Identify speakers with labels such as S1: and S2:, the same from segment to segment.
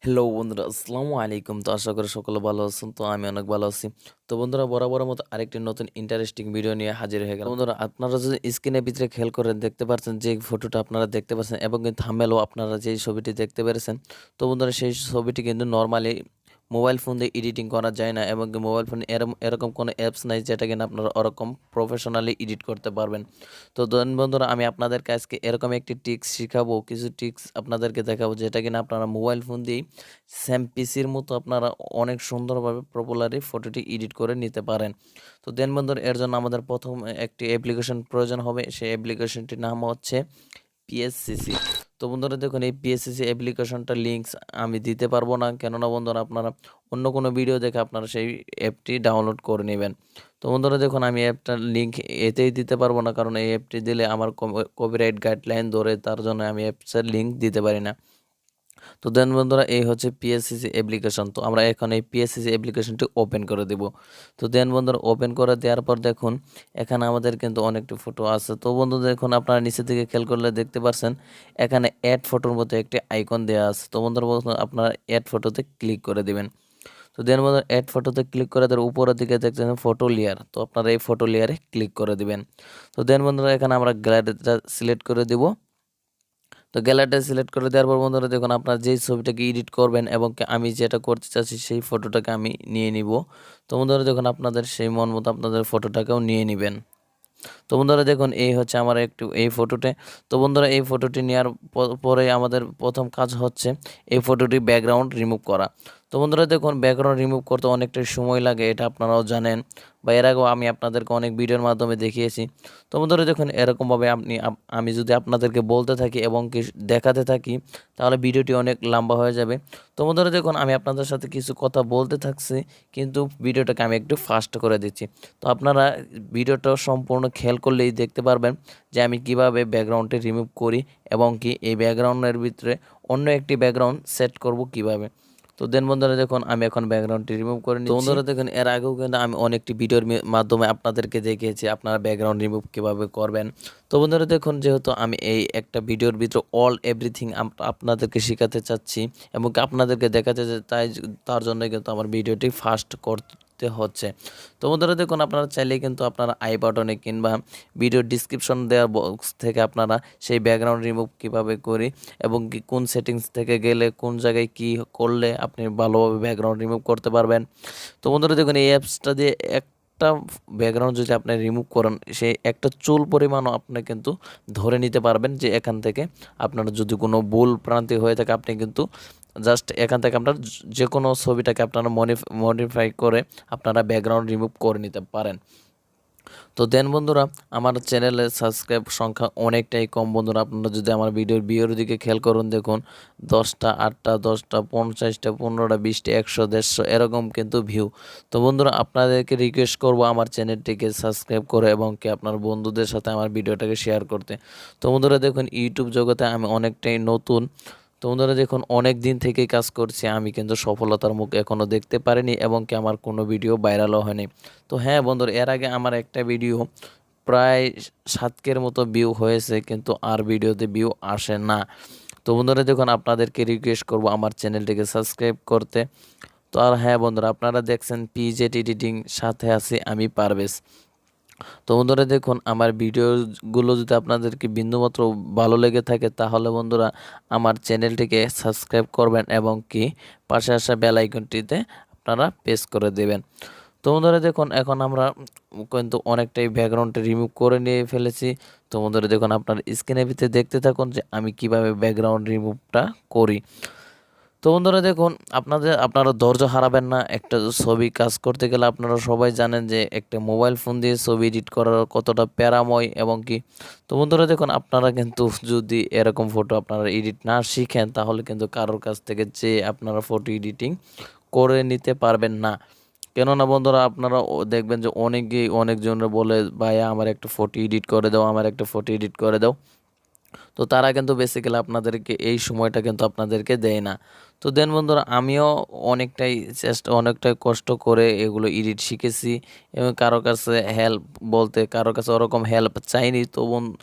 S1: Hello বন্ধুরা, আসসালামু আলাইকুম। তো আশা করি সকলে ভালো আছেন। তো আমি অনেক ভালো আছি। তো বন্ধুরা, বরাবরের মতো আরেকটি নতুন ইন্টারেস্টিং ভিডিও নিয়ে হাজির হয়ে গেলাম। তো বন্ধুরা, আপনারা যদি স্ক্রিনের ভিতরে খেয়াল করেন দেখতে পাচ্ছেন যে ফটোটা আপনারা দেখতে পাচ্ছেন এবং কিন্তু থাম্বনেলও আপনারা যেই ছবিটি দেখতে পেরেছেন। তো বন্ধুরা, সেই ছবিটি কিন্তু নরমালি মোবাইল ফোন দিয়ে এডিটিং করা যায় না এবং মোবাইল ফোনে এরকম কোনো অ্যাপস নাই যেটা কিনা আপনারা ওরকম প্রফেশনালি এডিট করতে পারবেন। তো দেন বন্ধুরা, আমি আপনাদেরকে আজকে এরকম একটি ট্রিক্স শিখাবো, কিছু ট্রিক্স আপনাদেরকে দেখাবো যেটা কিনা আপনারা মোবাইল ফোন দিয়েই সেম পিসির মতো আপনারা অনেক সুন্দরভাবে পপুলারি ফটোটি এডিট করে নিতে পারেন। তো দেন বন্ধুরা, এর জন্য আমাদের প্রথম একটি অ্যাপ্লিকেশন প্রয়োজন হবে। সেই অ্যাপ্লিকেশনটির নাম হচ্ছে পিএসসিসি। তো বন্ধুরা দেখুন, এই পিএসসিসি অ্যাপ্লিকেশনটার লিঙ্কস আমি দিতে পারবো না, কেননা বন্ধুরা আপনারা অন্য কোনো ভিডিও দেখে আপনারা সেই অ্যাপটি ডাউনলোড করে নেবেন। তো বন্ধুরা দেখুন, আমি অ্যাপটার লিঙ্ক এতেই দিতে পারবো না, কারণ এই অ্যাপটি দিলে আমার কপিরাইট গাইডলাইন ধরে, তার জন্য আমি অ্যাপসের লিঙ্ক দিতে পারি না। তো দেন বন্ধুরা, এই হচ্ছে পিএসসিসি অ্যাপ্লিকেশন। তো আমরা এখন এই পিএসসিসি অ্যাপ্লিকেশনটি ওপেন করে দেব। তো দেন বন্ধুরা, ওপেন করে দেওয়ার পর দেখুন এখানে আমাদের কিন্তু অনেকটি ফটো আছে। তো বন্ধু দেখুন, আপনারা নিচে থেকে খেয়াল করলে দেখতে পাচ্ছেন এখানে অ্যাড ফটোর মতো একটি আইকন দেওয়া আছে। তো বন্ধুরা আপনারা অ্যাড ফটোতে ক্লিক করে দিবেন। তো দেন বন্ধুরা, অ্যাড ফটোতে ক্লিক করে দেওয়ার উপরের দিকে দেখছেন ফটো লেয়ার। তো আপনারা এই ফটো লেয়ারে ক্লিক করে দিবেন। তো দেন বন্ধুরা, এখানে আমরা গ্যালারিটা সিলেক্ট করে দিব। তো গ্যালারিটা সিলেক্ট করে দেওয়ার পর বন্ধুরা দেখুন, আপনার যেই ছবিটাকে এডিট করবেন এবং আমি যেটা করতে চাচ্ছি সেই ফটোটাকে আমি নিয়ে নিব। তো বন্ধুরা দেখুন, আপনাদের সেই মন মতো আপনাদের ফটোটাকেও নিয়ে নেবেন। তো বন্ধুরা দেখুন, এই হচ্ছে আমার একটু এই ফটোতে। তো বন্ধুরা, এই ফটোটি নেওয়ার পরে আমাদের প্রথম কাজ হচ্ছে এই ফটোটি ব্যাকগ্রাউন্ড রিমুভ করা। তো বন্ধুরা দেখুন, ব্যাকগ্রাউন্ড রিমুভ করতে অনেকটা সময় লাগে, এটা আপনারাও জানেন বা এর আগেও আমি আপনাদেরকে অনেক ভিডিওর মাধ্যমে দেখিয়েছি। তো বন্ধুরা দেখুন, এরকমভাবে আমি যদি আপনাদেরকে বলতে থাকি এবং কি দেখাতে থাকি, তাহলে ভিডিওটি অনেক লম্বা হয়ে যাবে। তো বন্ধুরা দেখুন, আমি আপনাদের সাথে কিছু কথা বলতে থাকছি, কিন্তু ভিডিওটাকে আমি একটু ফাস্ট করে দিচ্ছি। তো আপনারা ভিডিওটা সম্পূর্ণ খেয়াল করলেই দেখতে পারবেন যে আমি কিভাবে ব্যাকগ্রাউন্ডটি রিমুভ করি এবং কি এই ব্যাকগ্রাউন্ডের ভিতরে অন্য একটি ব্যাকগ্রাউন্ড সেট করব কিভাবে। তো দেন বন্ধুরা দেখুন, আমি এখন ব্যাকগ্রাউন্ডটি রিমুভ করে নিচ্ছি। তো বন্ধুরা দেখুন, এর আগেও কিন্তু আমি অনেকটি ভিডিওর মাধ্যমে আপনাদেরকে দেখিয়েছি আপনারা ব্যাকগ্রাউন্ড রিমুভ কিভাবে করবেন। তো বন্ধুরা দেখুন, যেহেতু আমি এই একটা ভিডিওর ভিতরে অল এভরিথিং আপনাদেরকে শেখাতে চাচ্ছি এবং কি আপনাদেরকে দেখাতে চাই, তার জন্য কিন্তু আমার ভিডিওটি ফাস্ট করতে হচ্ছে। তো বন্ধুরা দেখুন, আপনারা চাইলে কিন্তু আপনারা আই বাটনে কিংবা ভিডিও ডিসক্রিপশন দেওয়ার বক্স থেকে আপনারা সেই ব্যাকগ্রাউন্ড রিমুভ কিভাবে করি এবং কি কোন সেটিংস থেকে গেলে কোন জায়গায় কি করলে আপনি ভালোভাবে ব্যাকগ্রাউন্ড রিমুভ করতে পারবেন। তো বন্ধুরা দেখুন, এই অ্যাপসটা দিয়ে একটা ব্যাকগ্রাউন্ড যদি আপনি রিমুভ করেন, সেই একটা চুল পরিমাণও আপনি কিন্তু ধরে নিতে পারবেন যে এখান থেকে আপনার যদি কোনো ভুল প্রান্তি হয়ে থাকে, আপনি কিন্তু জাস্ট এখান থেকে আপনার যে কোনো ছবিটাকে আপনারা মডিফাই করে আপনারা ব্যাকগ্রাউন্ড রিমুভ করে নিতে পারেন। তো দেন বন্ধুরা, আমার চ্যানেলে সাবস্ক্রাইব সংখ্যা অনেকটাই কম বন্ধুরা। আপনারা যদি আমার ভিডিওর দিকে খেয়াল করুন, দেখুন 10টা 8টা 10টা 50টা 15টা 20টা 100 150 এরকম কিন্তু ভিউ। তো বন্ধুরা, আপনাদেরকে রিকোয়েস্ট করব আমার চ্যানেলটিকে সাবস্ক্রাইব করে এবং কি আপনার বন্ধুদের সাথে আমার ভিডিওটাকে শেয়ার করতে। তো বন্ধুরা দেখুন, ইউটিউব জগতে আমি অনেকটাই নতুন। তো বন্ধুরা দেখুন, অনেক দিন থেকেই কাজ করছি, আমি কিন্তু সফলতার মুখ এখনও দেখতে পারিনি এবং কি আমার কোনো ভিডিও ভাইরালও হয়নি। তো হ্যাঁ বন্ধুরা, এর আগে আমার একটা ভিডিও প্রায় 7K মতো ভিউ হয়েছে, কিন্তু আর ভিডিওতে ভিউ আসে না। তো বন্ধুরা দেখুন, আপনাদেরকে রিকোয়েস্ট করব আমার চ্যানেলটিকে সাবস্ক্রাইব করতে। তো আর হ্যাঁ বন্ধুরা, আপনারা দেখছেন পিজেড এডিটিং, সাথে আছি আমি পারভেজ। তো বন্ধুরা দেখুন, আমার ভিডিওগুলো যদি আপনাদেরকে বিন্দুমাত্র ভালো লেগে থাকে, তাহলে বন্ধুরা আমার চ্যানেলটিকে সাবস্ক্রাইব করবেন এবং কি পাশে আসা বেল আইকনটিতে আপনারা প্রেস করে দেবেন। তো বন্ধুরা দেখুন, এখন আমরা কিন্তু অনেকটাই ব্যাকগ্রাউন্ডটা রিমুভ করে নিয়ে ফেলেছি। তো বন্ধুরা দেখুন, আপনার স্ক্রিনের ভিতরে দেখতে থাকুন যে আমি কিভাবে ব্যাকগ্রাউন্ড রিমুভটা করি। তো বন্ধুরা দেখুন, আপনারা ধৈর্য হারাবেন না। একটা ছবি কাজ করতে গেলে আপনারা সবাই জানেন যে একটা মোবাইল ফোন দিয়ে ছবি এডিট করার কতটা প্যারাময় এবং কি। তো বন্ধুরা দেখুন, আপনারা কিন্তু যদি এরকম ফটো আপনারা এডিট না শিখেন, তাহলে কিন্তু কারোর কাছ থেকে যে আপনারা ফটো এডিটিং করে নিতে পারবেন না। কেননা বন্ধুরা, আপনারা দেখবেন যে অনেকজনরা বলে, ভাইয়া আমার একটা ফটো এডিট করে দাও, আমার একটা ফটো এডিট করে দাও। তো তারা কিন্তু বেসিক্যালি আপনাদেরকে এই সময়টা কিন্তু আপনাদেরকে দেয় না। তো দেন বন্ধুরা আমিও অনেকটাই কষ্ট করে এগুলো এডিট শিখেছি এবং কারো কাছে হেল্প বলতে কারো কাছে ওরকম হেল্প চাইনি। তো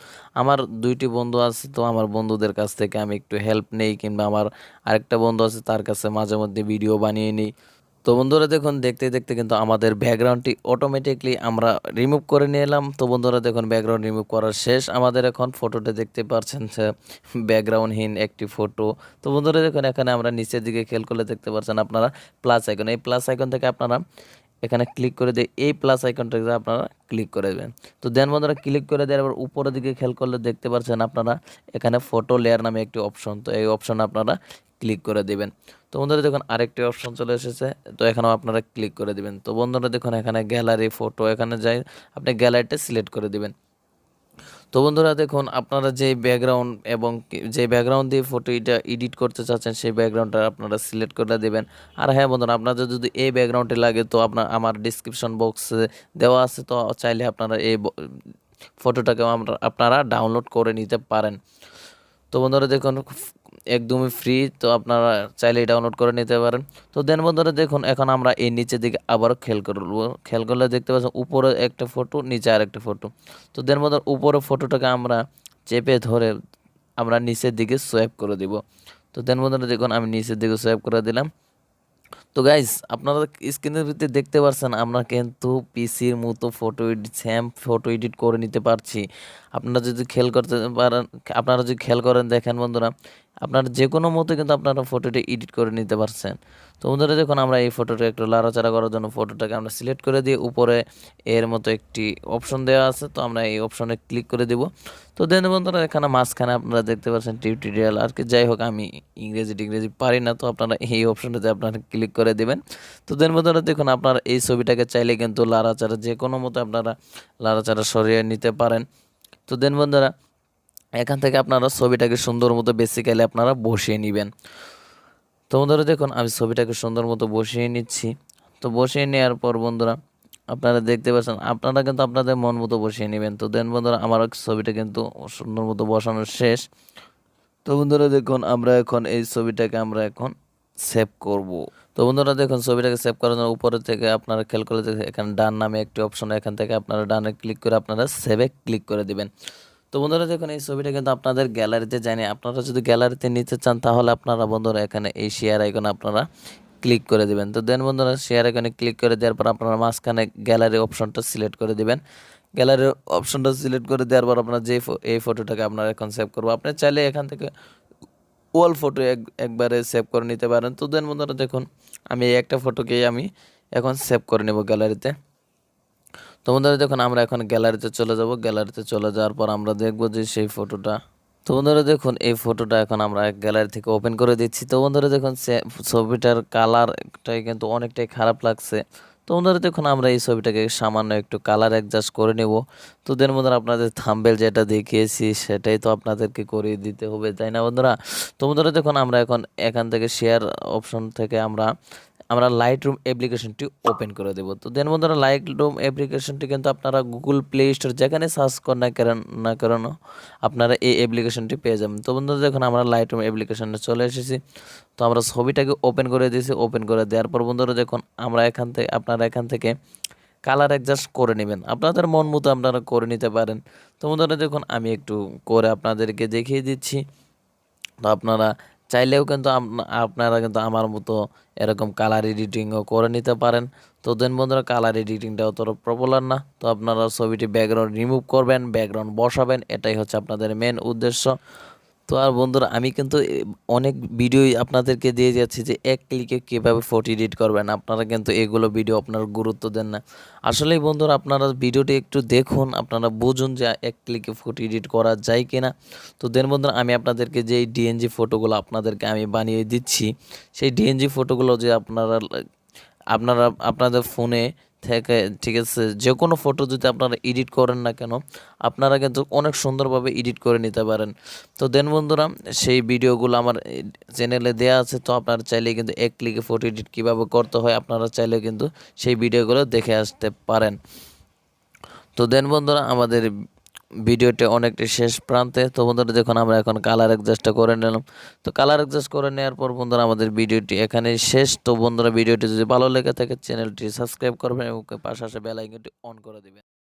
S1: আমার 2টি বন্ধু আছে, তো আমার বন্ধুদের কাছ থেকে আমি একটু হেল্প নেই, কিংবা আমার আরেকটা বন্ধু আছে তার কাছে মাঝে মধ্যে ভিডিও বানিয়ে নিই। তো বন্ধুরা দেখুন দেখতে দেখতে কিন্তু আমাদের ব্যাকগ্রাউন্ডটি অটোমেটিকলি আমরা রিমুভ করে নিয়ে এলাম। তো বন্ধুরা দেখুন ব্যাকগ্রাউন্ড রিমুভ করার শেষ। আমাদের এখন ফটোতে দেখতে পাচ্ছেন যে ব্যাকগ্রাউন্ডহীন একটি ফটো। তো বন্ধুরা দেখুন এখানে আমরা নিচের দিকে খেয়াল করলে দেখতে পাচ্ছেন আপনারা প্লাস আইকন, এই প্লাস আইকন থেকে আপনারা এখানে ক্লিক করে দিয়ে এই প্লাস আইকনটাকে আপনারা ক্লিক করে দেবেন। তো দেন বন্ধুরা ক্লিক করে দেওয়ার পর উপরের দিকে খেয়াল করলে দেখতে পাচ্ছেন আপনারা এখানে ফটো লেয়ার নামে একটি অপশন, তো এই অপশন আপনারা ক্লিক করে দেবেন। তো বন্ধুরা দেখুন আরেকটি অপশন চলে এসেছে, তো এখানেও আপনারা ক্লিক করে দিবেন। তো বন্ধুরা দেখুন এখানে গ্যালারি ফটো, এখানে যাই আপনি গ্যালারিটা সিলেক্ট করে দিবেন। তো বন্ধুরা দেখুন আপনারা যে ব্যাকগ্রাউন্ড এবং যে ব্যাকগ্রাউন্ড দিয়ে ফটো এটা এডিট করতে চাচ্ছেন সেই ব্যাকগ্রাউন্ডটা আপনারা সিলেক্ট করে দেবেন। আর হ্যাঁ বন্ধুরা আপনাদের যদি এই ব্যাকগ্রাউন্ডে লাগে তো আমার ডিসক্রিপশন বক্সে দেওয়া আছে, তো চাইলে আপনারা এই ফটোটাকেও আপনারা ডাউনলোড করে নিতে পারেন। তো বন্ধুরা দেখুন একদমই ফ্রি, তো আপনারা চাইলেই ডাউনলোড করে নিতে পারেন। তো দেন বন্ধুরা দেখুন এখন আমরা এই নিচের দিকে আবারও খেয়াল করবো, খেয়াল করলে দেখতে পাচ্ছেন উপরে একটা ফটো নিচে আরেকটা ফটো। তো দেন বন্ধুরা উপরে ফটোটাকে আমরা চেপে ধরে আমরা নিচের দিকে সোয়াইপ করে দিব। তো দেন বন্ধুরা দেখুন আমি নিচের দিকে সোয়াইপ করে দিলাম। তো গাইস আপনারা স্ক্রিনের ভিতরে দেখতে পাচ্ছেন আমরা কিন্তু পিসির মতো ফটো এডিট করে নিতে পারছি। আপনারা যদি খেয়াল করতে পারেন, আপনারা যদি খেয়াল করেন দেখেন বন্ধুরা আপনারা যে কোনো মতো কিন্তু আপনারা ফটোটি এডিট করে নিতে পারছেন। তো বন্ধুরা দেখুন আমরা এই ফটোটা একটু লাড়াচাড়া করার জন্য ফটোটাকে আমরা সিলেক্ট করে দিয়ে উপরে এর মতো একটি অপশন দেওয়া আছে, তো আমরা এই অপশনে ক্লিক করে দেব। তো দেন বন্ধুরা এখানে মাঝখানে আপনারা দেখতে পাচ্ছেন টিউটোরিয়াল আর কি, যাই হোক আমি ইংরেজি পারি না, তো আপনারা এই অপশনটাতে আপনারা ক্লিক করে দেবেন। তো দেন বন্ধুরা দেখুন আপনারা এই ছবিটাকে চাইলে কিন্তু লাড়াচাড়া যে কোনো মতো আপনারা লাড়াচাড়া সরিয়ে নিতে পারেন। তো দেন বন্ধুরা এখান থেকে আপনারা ছবিটাকে সুন্দর মতো বেসিক্যালি আপনারা বসিয়ে নেবেন। তো বন্ধুরা দেখুন আমি ছবিটাকে সুন্দর মতো বসিয়ে নিচ্ছি। তো বসিয়ে নেওয়ার পর বন্ধুরা আপনারা দেখতে পাচ্ছেন আপনারা কিন্তু আপনাদের মন মতো বসিয়ে নেবেন। তো দেন বন্ধুরা আমার ছবিটা কিন্তু সুন্দর মতো বসানো শেষ। তো বন্ধুরা দেখুন আমরা এখন এই ছবিটাকে আমরা এখন সেভ করব। তো বন্ধুরা দেখুন ছবিটাকে সেভ করার জন্য উপরে থেকে আপনারা খেয়াল করে দেখেন এখানে ডান নামে একটি অপশন, এখান থেকে আপনারা ডানে ক্লিক করে আপনারা সেভে ক্লিক করে দিবেন। তো বন্ধুরা দেখুন এই ছবিটা কিন্তু আপনাদের গ্যালারিতে যায়নি, আপনারা যদি গ্যালারিতে নিতে চান তাহলে আপনারা বন্ধুরা এখানে এই শেয়ার আইকনে আপনারা ক্লিক করে দিবেন। তো দেন বন্ধুরা শেয়ার আইকনে ক্লিক করে দেওয়ার পর আপনারা মাঝখানে গ্যালারি অপশনটা সিলেক্ট করে দিবেন। গ্যালারির অপশনটা সিলেক্ট করে দেওয়ার পর আপনার এই ফটোটাকে আপনারা এখন সেভ করবো, আপনি চাইলে এখান থেকে ওয়াল ফটো একবারে সেভ করে নিতে পারেন। তো দেন বন্ধুরা দেখুন আমি এই একটা ফটোকেই আমি এখন সেভ করে নেব গ্যালারিতে। তো বন্ধুরা দেখুন আমরা এখন গ্যালারিতে চলে যাব, গ্যালারিতে চলে যাওয়ার পর আমরা দেখব যে সেই ফটোটা। তো বন্ধুরা দেখুন এই ফটোটা এখন আমরা গ্যালারি থেকে ওপেন করে দিচ্ছি। তো বন্ধুরা দেখুন ছবিটার কালারটাই কিন্তু অনেকটাই খারাপ লাগছে। তো বন্ধুরা দেখুন আমরা এই ছবিটাকে সামান্য একটু কালার অ্যাডজাস্ট করে নেব। তো দেন বন্ধুরা আপনাদের থাম্বনেল যেটা দেখিয়েছি সেটাই তো আপনাদেরকে করে দিতে হবে, তাই না বন্ধুরা? তো বন্ধুরা দেখুন আমরা এখন এখান থেকে শেয়ার অপশন থেকে আমরা লাইটরুম অ্যাপ্লিকেশনটি ওপেন করে দেব। তো দেন বন্ধুরা লাইটরুম অ্যাপ্লিকেশনটি কিন্তু আপনারা গুগল প্লে স্টোর যেখানে সার্চ করেন না কেন আপনারা এই অ্যাপ্লিকেশনটি পেয়ে যাবেন। তো বন্ধুরা দেখুন আমরা লাইটরুম অ্যাপ্লিকেশনে চলে এসেছি। তো আমরা ছবিটাকে ওপেন করে দিয়েছি, ওপেন করে দেওয়ার পর বন্ধুরা দেখুন আপনারা এখান থেকে কালার অ্যাডজাস্ট করে নেবেন, আপনাদের মন মতো আপনারা করে নিতে পারেন। তো বন্ধুরা দেখুন আমি একটু করে আপনাদেরকে দেখিয়ে দিচ্ছি। তো আপনারা চাইলেও কিন্তু আপনারা কিন্তু আমার মতো এরকম কালার এডিটিংও করে নিতে পারেন। তো দেন বন্ধুরা কালার এডিটিংটা অতটা পপুলার না, তো আপনারা ছবিটি ব্যাকগ্রাউন্ড রিমুভ করবেন, ব্যাকগ্রাউন্ড বসাবেন, এটাই হচ্ছে আপনাদের মেন উদ্দেশ্য। তো আর বন্ধুরা আমি কিন্তু অনেক ভিডিওই আপনাদেরকে দিয়ে যাচ্ছি যে এক ক্লিকে কীভাবে ফটো এডিট করবেন, আপনারা কিন্তু এগুলো ভিডিও আপনারা গুরুত্ব দেন না। আসলেই বন্ধুরা আপনারা ভিডিওটি একটু দেখুন, আপনারা বুঝুন যে এক ক্লিকে ফটো এডিট করা যায় কিনা। তো দেন বন্ধুরা আমি আপনাদেরকে যে ডিএনজি ফটোগুলো আপনাদেরকে আমি বানিয়ে দিচ্ছি সেই ডিএনজি ফটোগুলো যে আপনারা আপনাদের ফোনে থেকে ঠিক আছে যে কোনো ফটো যদি আপনারা এডিট করেন না কেন আপনারা কিন্তু অনেক সুন্দরভাবে এডিট করে নিতে পারেন। তো দেন বন্ধুরা সেই ভিডিওগুলো আমার চ্যানেলে দেওয়া আছে, তো আপনারা চাইলে কিন্তু এক ক্লিকে ফটো এডিট কীভাবে করতে হয় আপনারা চাইলে কিন্তু সেই ভিডিওগুলো দেখে আসতে পারেন। তো দেন বন্ধুরা আমাদের ভিডিওটি অনেকটি শেষ প্রান্তে। তো বন্ধুরা দেখুন আমরা এখন কালার অ্যাডজাস্টটা করে নিলাম। তো কালার অ্যাডজাস্ট করে নেওয়ার পর বন্ধুরা আমাদের ভিডিওটি এখানেই শেষ। তো বন্ধুরা ভিডিওটি যদি ভালো লেগে থাকে চ্যানেলটি সাবস্ক্রাইব করবেন এবং পাশে আসা বেল আইকনটি অন করে দিবেন।